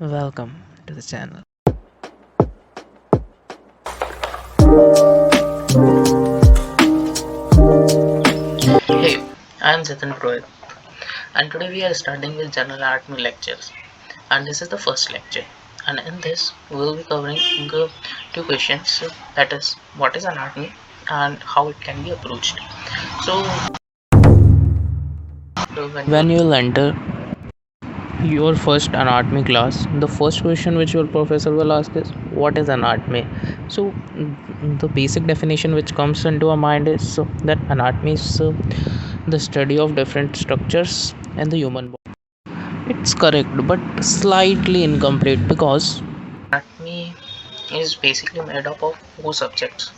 Welcome to the channel. Hey, I am Jatin Roy, and today we are starting with General Anatomy lectures. And this is the first lecture. And in this, we will be covering two questions, that is, what is anatomy and how it can be approached. So, When you'll enter your first anatomy class, the first question which your professor will ask is what is anatomy. So the basic definition which comes into our mind is that anatomy is the study of different structures in the human body. It's correct but slightly incomplete because anatomy is basically made up of four subjects.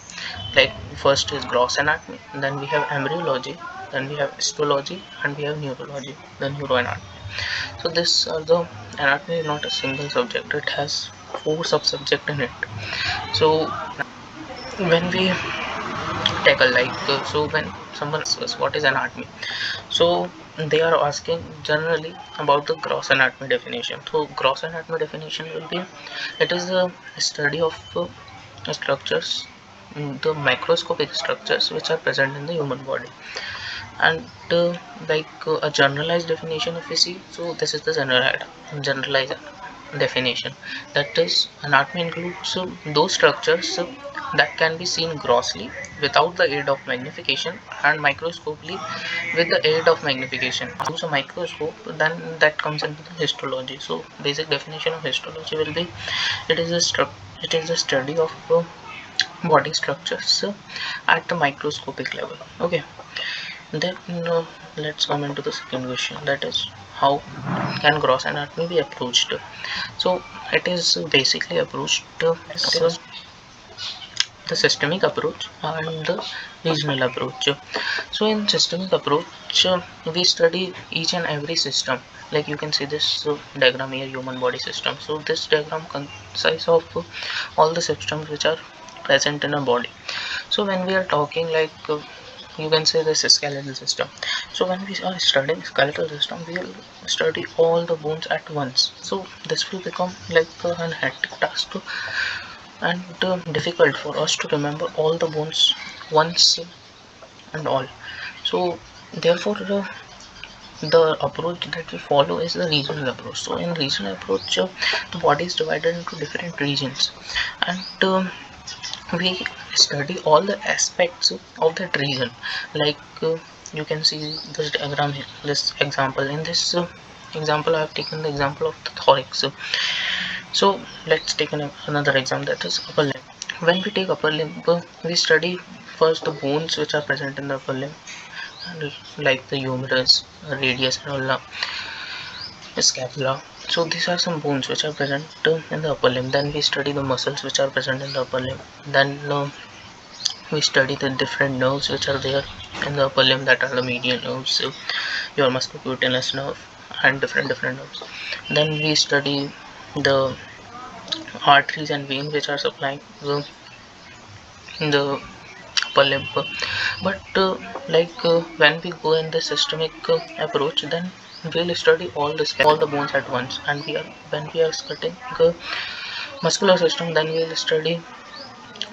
Like, first is gross anatomy, then we have embryology, then we have histology, and we have neurology, the neuroanatomy. So this anatomy is not a single subject, it has four subsubject in it. So when we tackle so when someone asks us what is anatomy, so they are asking generally about the gross anatomy definition. So gross anatomy definition will be, it is a study of structures, the microscopic structures which are present in the human body. And a generalized definition, if we see, so this is the generalized definition, that is anatomy includes those structures that can be seen grossly without the aid of magnification and microscopically with the aid of magnification. Use a microscope, then that comes into the histology. So basic definition of histology will be, it is a study of body structures at the microscopic level. Okay, then let's come into the second question, that is how can gross anatomy be approached. So it is basically approached as the systemic approach and the regional approach. So in systemic approach, we study each and every system. Like you can see this diagram here, human body system. So this diagram consists of all the systems which are present in a body. So when we are talking you can say this is skeletal system. So when we are studying skeletal system, we will study all the bones at once. So this will become like an hectic task and difficult for us to remember all the bones once and all. So therefore the approach that we follow is the regional approach. So in regional approach, the body is divided into different regions, and we study all the aspects of that region. Like you can see this diagram here, this example. In this example, I have taken the example of the thorax. So let's take another example, that is upper limb. When we take upper limb, we study first the bones which are present in the upper limb, and like the humerus, radius, and ulna, scapula. So these are some bones which are present in the upper limb. Then we study the muscles which are present in the upper limb. Then we study the different nerves which are there in the upper limb, that are the median nerves, so your musculocutaneous nerve, and different nerves. Then we study the arteries and veins which are supplying the upper limb. But when we go in the systemic approach, then we'll study all the bones at once. And when we are studying muscular system, then we'll study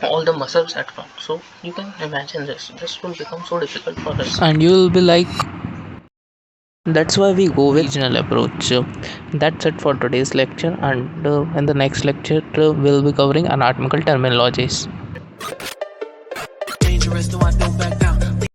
all the muscles at once. So you can imagine this will become so difficult for us. and you will be like that's why we go with regional approach. That's it for today's lecture, and in the next lecture we'll be covering anatomical terminologies. Dangerous, though I don't back down.